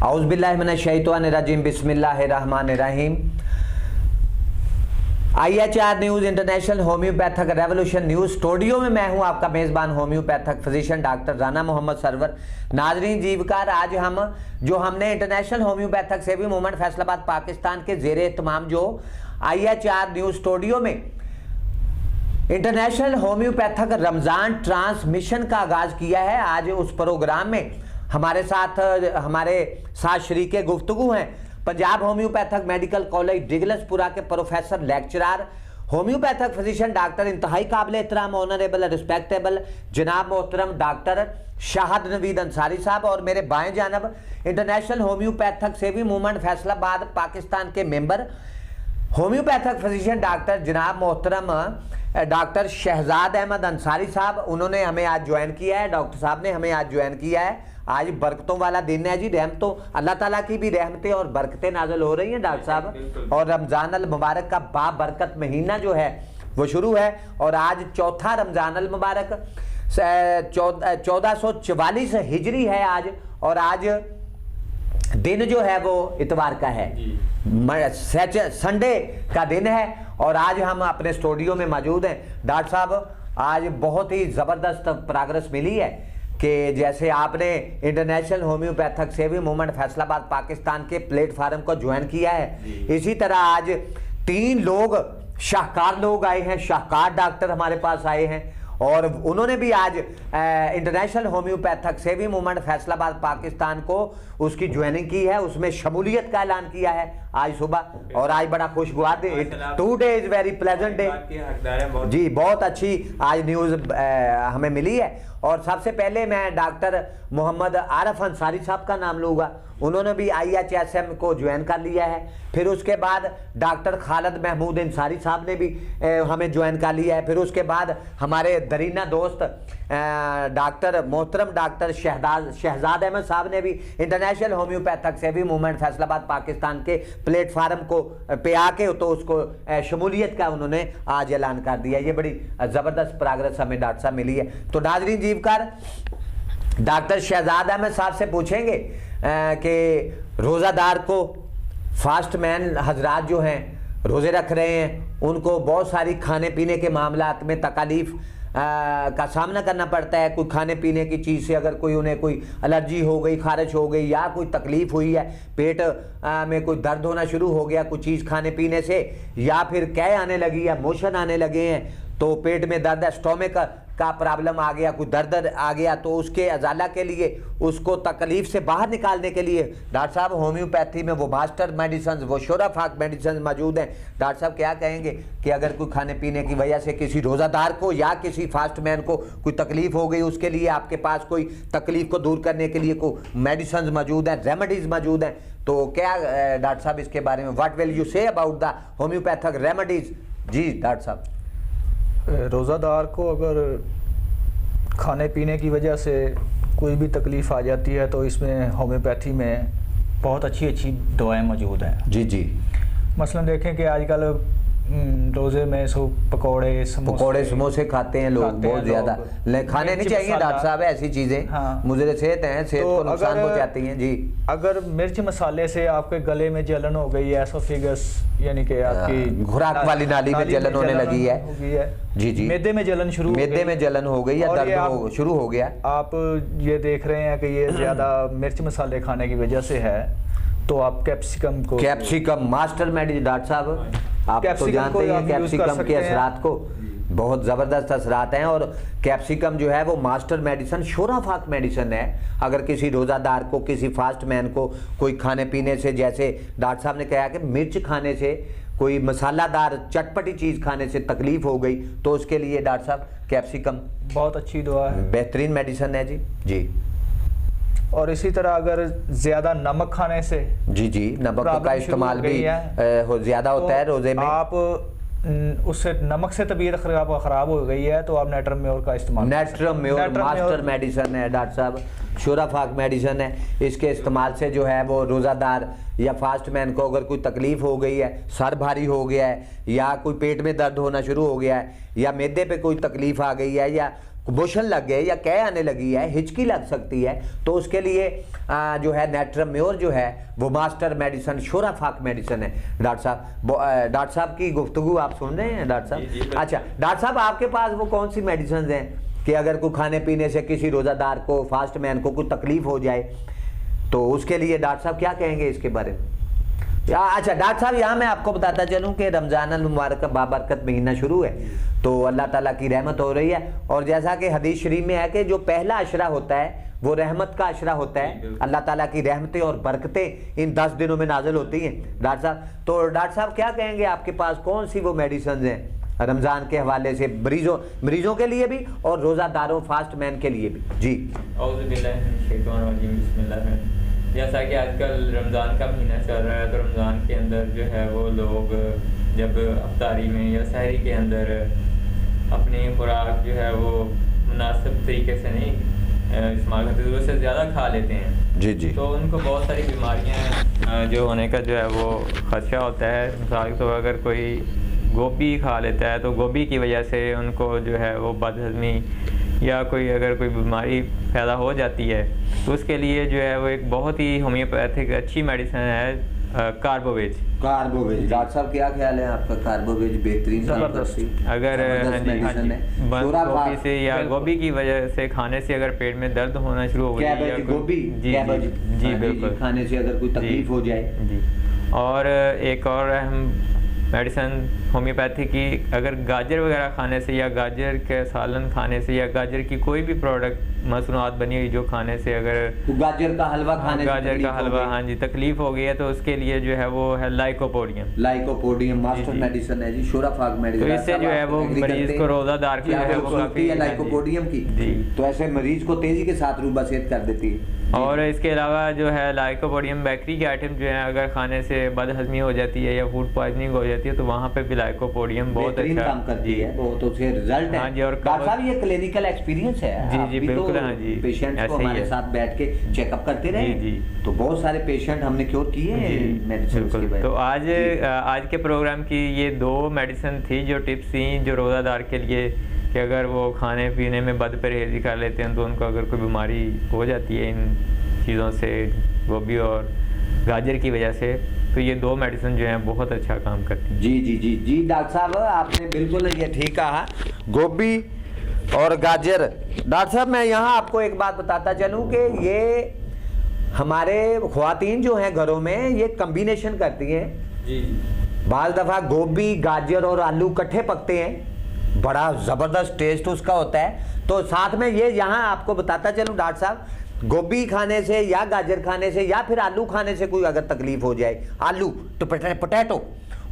औज़ुबिल्लाहिमिनश्शैतानिर्रजीम बिस्मिल्लाहिर्रहमानिर्रहीम। IHR news international homeopathic revolution news studio में मैं हूं आपका मेज़बान homeopathic physician doctor Rana Mohammad Sarwar. नाजरीन जीवकार, आज हमने इंटरनेशनल होम्योपैथिक सेवी मूवमेंट फैसलाबाद पाकिस्तान के ज़ेरे एहतमाम जो IHR न्यूज़ स्टूडियो में इंटरनेशनल होम्योपैथिक रमज़ान ट्रांसमिशन का आगाज़ किया है। आज उस प्रोग्राम में हमारे साथ शरीके गुफ्तगू हैं पंजाब होम्योपैथिक मेडिकल कॉलेज डिगलसपुरा के professor lecturer homeopathic physician doctor इंतहाई काबिल एहतराम ऑनरेबल रिस्पेक्टेबल जनाब मोहतरम डॉक्टर शाहद नवीद अंसारी साहब, और मेरे बाएं जानब इंटरनेशनल होम्योपैथिक सेवी मूवमेंट फैसलाबाद पाकिस्तान के मेंबर होम्योपैथिक फिजिशियन डॉक्टर जनाब मोहतरम डॉक्टर शहजाद अहमद अंसारी साहब, उन्होंने हमें आज ज्वाइन किया है। डॉक्टर साहब ने हमें आज ज्वाइन किया है। आज बरकतों वाला दिन है जी, रहमतों अल्लाह ताला की भी रहमतें और बरकतें नाज़िल हो रही हैं डॉक्टर साहब, और रमज़ान अल मुबारक का बाबरकत महीना जो है वो शुरू है। और आज चौथा रमज़ान अल मुबारक 1444 हिजरी है आज, और आज दिन जो है वो इतवार का है, संडे का दिन है। और आज हम अपने स्टूडियो में मौजूद हैं। डॉक्टर साहब, आज बहुत ही ज़बरदस्त प्रोग्रेस मिली है कि जैसे आपने इंटरनेशनल होम्योपैथिक सेवी मूवमेंट फैसलाबाद पाकिस्तान के प्लेटफार्म को ज्वाइन किया है, इसी तरह आज 3 लोग शाहकार लोग आए हैं, शाहकार डॉक्टर हमारे पास आए हैं, और उन्होंने भी आज इंटरनेशनल होम्योपैथिक सेवी मूवमेंट फैसलाबाद पाकिस्तान को उसकी ज्वाइनिंग की है, उसमें शमूलियत का ऐलान किया है आज सुबह। और आज बड़ा खुशगवार day, today is very pleasant day जी। बहुत अच्छी आज न्यूज़ हमें मिली है। और सबसे पहले मैं डॉक्टर मोहम्मद आरिफ अंसारी साहब का नाम लूँगा, उन्होंने भी IHSM को ज्वाइन कर लिया है। फिर उसके बाद डॉक्टर खालिद महमूद अंसारी साहब ने भी हमें ज्वाइन कर लिया है। फिर उसके बाद हमारे दरीना दोस्त डॉक्टर मोहतरम डॉक्टर शहजाद अहमद साहब ने भी इंटरनेशनल होम्योपैथिक सेवी मूवमेंट फैसलाबाद पाकिस्तान के प्लेटफार्म को पे आके तो उसको शमूलियत का उन्होंने आज ऐलान कर दिया। ये बड़ी ज़बरदस्त प्रोग्रेस हमें डॉक्टर साहब मिली है। तो नाज़रीन जीवकार, डॉक्टर शहजाद अहमद साहब से पूछेंगे कि रोज़ादार को फास्ट मैन हजरात जो हैं रोज़े रख रहे हैं, उनको बहुत सारी खाने पीने के मामलात में तकालीफ का सामना करना पड़ता है। कोई खाने पीने की चीज़ से अगर उन्हें कोई एलर्जी हो गई, खारिश हो गई, या कोई तकलीफ़ हुई है, पेट में कोई दर्द होना शुरू हो गया कोई चीज़ खाने पीने से, या फिर कै आने लगी या मोशन आने लगे हैं, तो पेट में दर्द है, स्टोमक का प्रॉब्लम आ गया, कोई दर्द आ गया, तो उसके अजाला के लिए, उसको तकलीफ से बाहर निकालने के लिए डॉक्टर साहब होम्योपैथी में वो मास्टर मेडिसिन, वो शोराफाक मेडिसिन मौजूद हैं। डॉक्टर साहब क्या कहेंगे कि अगर कोई खाने पीने की वजह से किसी रोज़ादार को या किसी फास्ट मैन को कोई तकलीफ हो गई, उसके लिए आपके पास कोई तकलीफ को दूर करने के लिए कोई मेडिसिन मौजूद हैं, रेमेडीज़ मौजूद हैं, तो क्या डॉक्टर साहब इसके बारे में what will you say about the homeopathic remedies? जी डॉक्टर साहब। रोज़ादार को अगर खाने पीने की वजह से कोई भी तकलीफ़ आ जाती है तो इसमें होम्योपैथी में बहुत अच्छी अच्छी दवाएं मौजूद हैं। जी जी। मसलन देखें कि आजकल रोज़े में पकौड़े समोसे खाते हैं लोग बहुत ज़्यादा, खाने नहीं चाहिए डॉक्टर साहब ऐसी चीज़ें। हाँ, मुझे सेहत को नुकसान पहुंचाती हैं जी। अगर मिर्च मसाले से आपके गले में जलन हो गई है, एसोफेगस यानी कि आपकी खुराक वाली नाली में जलन होने लगी है जी जी, मैदे में जलन जलन हो गई या दर्द शुरू हो गया, आप ये देख रहे हैं कि ये ज़्यादा मिर्च मसाले खाने की वजह से है, तो आप कैप्सिकम मास्टर मेडिसिन डॉक्टर साहब आप तो जानते हैं कैप्सिकम के असरात को, बहुत ज़बरदस्त असरात हैं। और कैप्सिकम जो है वो मास्टर मेडिसिन शोराफाक मेडिसिन है। अगर किसी रोज़ादार को, किसी फास्ट मैन को कोई खाने पीने से, जैसे डॉक्टर साहब ने कहा कि मिर्च खाने से, कोई मसालादार चटपटी चीज़ खाने से तकलीफ़ हो गई, तो उसके लिए डॉक्टर साहब कैप्सिकम बहुत अच्छी दवा है, बेहतरीन मेडिसिन है जी जी। और इसी तरह अगर ज़्यादा नमक खाने से, जी जी, नमक का इस्तेमाल भी ज़्यादा होता है रोज़े में, आप उससे नमक से तबीयत ख़राब हो गई है तो आप नेट्रम्योर का इस्तेमाल, नेट्रम्योर मास्टर मेडिसिन है डॉक्टर साहब, शोराफाक मेडिसिन है। इसके इस्तेमाल से जो है वो रोज़ादार या फास्ट मैन को अगर कोई तकलीफ़ हो गई है, सर भारी हो गया है, या कोई पेट में दर्द होना शुरू हो गया है, या मैदे पे कोई तकलीफ़ आ गई है, या मोशन लग गए या कै आने लगी है, हिचकी लग सकती है, तो उसके लिए जो है नेट्रम्योर जो है वो मास्टर मेडिसिन शोराफाक मेडिसिन है। डॉक्टर साहब की गुफ्तगू आप सुन रहे हैं डॉक्टर साहब? अच्छा डॉक्टर साहब, आपके पास वो कौन सी मेडिसिन हैं कि अगर कोई खाने पीने से किसी रोज़ादार को, फास्ट मैन को कोई तकलीफ हो जाए तो उसके लिए डॉक्टर साहब क्या कहेंगे इसके बारे में? अच्छा डॉक्टर साहब, यहाँ मैं आपको बताता चलूँ कि रमज़ान अल मुबारक का बाबरकत महीना शुरू है, तो अल्लाह ताला की रहमत हो रही है, और जैसा कि हदीस शरीफ में है कि जो पहला अशरा होता है वो रहमत का अशरा होता है। अल्लाह ताला की रहमतें और बरकतें इन 10 दिनों में नाजिल होती हैं डॉक्टर साहब। तो डॉक्टर साहब क्या कहेंगे, आपके पास कौन सी वो मेडिसिन हैं रमज़ान के हवाले से मरीजों के लिए भी और रोज़ादारों फास्ट मैन के लिए भी? जी जैसा कि आजकल रमज़ान का महीना चल रहा है, तो रमज़ान के अंदर जो है वो लोग जब अफ्तारी में या सहरी के अंदर अपनी खुराक जो है वो मुनासिब तरीके से नहीं इस्तेमाल करते, तो उससे ज़्यादा खा लेते हैं। जी जी। तो उनको बहुत सारी बीमारियां जो होने का जो है वो खदशा होता है। मिसाल के तौर पर अगर कोई गोभी खा लेता है तो गोभी की वजह से उनको जो है वो बदहज़मी या कोई अगर कोई बीमारी पैदा हो जाती है, तो उसके लिए जो है वो एक बहुत ही होम्योपैथिक अच्छी मेडिसिन है कार्बोवेज। डॉक्टर साहब क्या ख्याल है आपका? कार्बोवेज बेहतरीन जबरदस्त। अगर गोभी से या गोभी की वजह से खाने से अगर पेट में दर्द होना शुरू हो जाए, गोभी जी बिल्कुल, खाने से अगर कोई तकलीफ हो जाए जी। और एक और अहम मेडिसिन होम्योपैथी की, अगर गाजर वगैरह खाने से या गाजर के सालन खाने से या गाजर की कोई भी प्रोडक्ट मसनूआत बनी हुई जो खाने से, अगर तो गाजर का हलवा खाने गाजर का हलवा हाँ जी तकलीफ हो गई है, तो उसके लिए जो है वो है लाइकोपोडियम मास्टर मेडिसिन है जी, शोराफाक मेडिसिन। तो इससे जो है वो मरीज को रोज़ादार की है वो काफी लाइकोपोडियम की जी, तो ऐसे मरीज को तेजी के साथ रूबासेत कर देती है। और इसके अलावा जो है लाइकोपोडियम बेकरी के आइटम जो है अगर खाने से बदहजमी हो जाती है या फूड पॉइजनिंग हो जाती है, तो वहाँ पे भी लाइकोपोडियम बहुत अच्छा काम करती है, बहुत अच्छे रिजल्ट है। हाँ जी। और डॉक्टर साहब ये क्लिनिकल एक्सपीरियंस है जी जी बिल्कुल। हाँ जी, पेशेंट को हमारे साथ बैठ के चेकअप करते रहे जी, तो बहुत सारे पेशेंट हमने क्योर किए मेडिसिन। तो आज के प्रोग्राम की ये 2 मेडिसिन थी जो टिप्स थी जो रोज़ादार के लिए, कि अगर वो खाने पीने में बद परहेज़ी कर लेते हैं तो उनको अगर कोई बीमारी हो जाती है इन चीज़ों से, गोभी और गाजर की वजह से, तो ये 2 मेडिसिन जो हैं बहुत अच्छा काम करती हैं। जी जी जी जी डॉक्टर साहब आपने बिल्कुल ये ठीक कहा, गोभी और गाजर। डॉक्टर साहब मैं यहाँ आपको एक बात बताता चलूँ कि ये हमारे ख्वातीन जो हैं घरों में ये कम्बिनेशन करती हैं जी। बाज़ दफ़ा गोभी गाजर और आलू इकट्ठे पकते हैं, बड़ा ज़बरदस्त टेस्ट उसका होता है। तो साथ में ये यहाँ आपको बताता चलूँ डॉक्टर साहब, गोभी खाने से या गाजर खाने से या फिर आलू खाने से कोई अगर तकलीफ हो जाए, आलू तो पोटैटो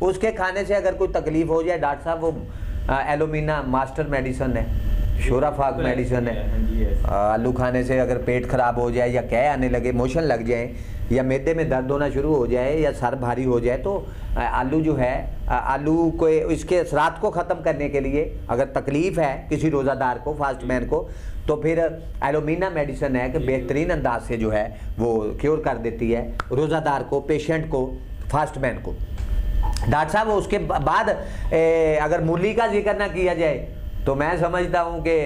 उसके खाने से अगर कोई तकलीफ हो जाए डॉक्टर साहब, वो एलोमिना मास्टर मेडिसिन है, शोराफाक मेडिसिन है। आलू खाने से अगर पेट खराब हो जाए या कै आने लगे, मोशन लग जाए या मैदे में दर्द होना शुरू हो जाए या सर भारी हो जाए, तो आलू जो है आलू को इसके असरात को ख़त्म करने के लिए अगर तकलीफ़ है किसी रोज़ादार को, फास्ट मैन को, तो फिर एलोमिना मेडिसिन है कि बेहतरीन अंदाज से जो है वो क्योर कर देती है रोज़ादार को, पेशेंट को, फास्ट मैन को। डॉक्टर साहब उसके बाद अगर मूली का जिक्र ना किया जाए तो मैं समझता हूँ कि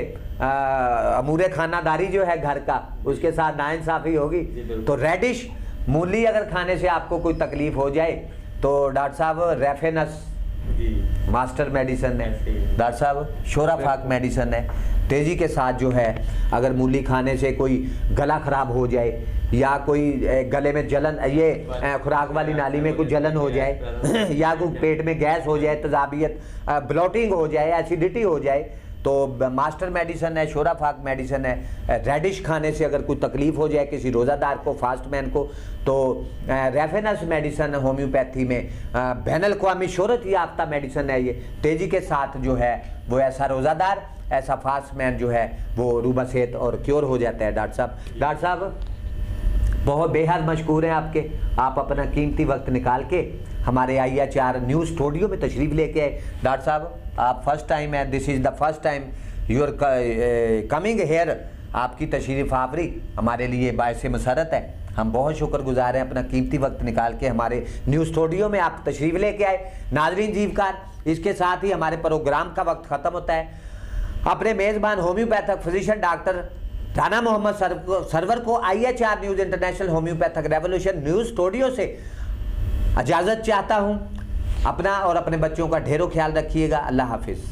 अमूरे खानादारी जो है घर का उसके साथ नाइंसाफ़ी होगी। तो रेडिश मूली अगर खाने से आपको कोई तकलीफ हो जाए तो डॉक्टर साहब रेफेनस मास्टर मेडिसिन है, डॉक्टर साहब शोराफाक मेडिसिन है। तेज़ी के साथ जो है अगर मूली खाने से कोई गला ख़राब हो जाए या कोई गले में जलन, ये खुराक वाली नाली में कोई जलन हो जाए या कोई पेट में गैस हो जाए, तजाबियत ब्लोटिंग हो जाए, एसिडिटी हो जाए, तो मास्टर मेडिसिन है, शोराफाक मेडिसिन है। रेडिश खाने से अगर कोई तकलीफ़ हो जाए किसी रोज़ादार को, फास्ट मैन को, तो रेफेनस मेडिसिन होम्योपैथी में बैनुल अक़वामी शोहरत याफ्ता मेडिसिन है। ये तेज़ी के साथ जो है वो ऐसा रोज़ादार, ऐसा फास्ट मैन जो है वो रूबासेत और क्योर हो जाता है। डॉक्टर साहब बहुत बेहद मशकूर हैं आपके, आप अपना कीमती वक्त निकाल के हमारे IHR न्यूज़ स्टूडियो में तशरीफ़ लेके आए। डॉक्टर साहब आप फर्स्ट टाइम है, this is the first time you are coming here, आपकी तशरीफ़ आवरी हमारे लिए बायस मसरत है। हम बहुत शुक्रगुजार हैं, अपना कीमती वक्त निकाल के हमारे न्यूज़ स्टूडियो में आप तशरीफ़ लेके आए। नाज़रीन जीवकार, इसके साथ ही हमारे प्रोग्राम का वक्त ख़त्म होता है। अपने मेज़बान homeopathic physician doctor Rana Mohammad Sarwar को IHR news international homeopathic revolution news studio से इजाज़त चाहता हूँ। अपना और अपने बच्चों का ढेरों ख्याल रखिएगा। अल्लाह हाफिज़।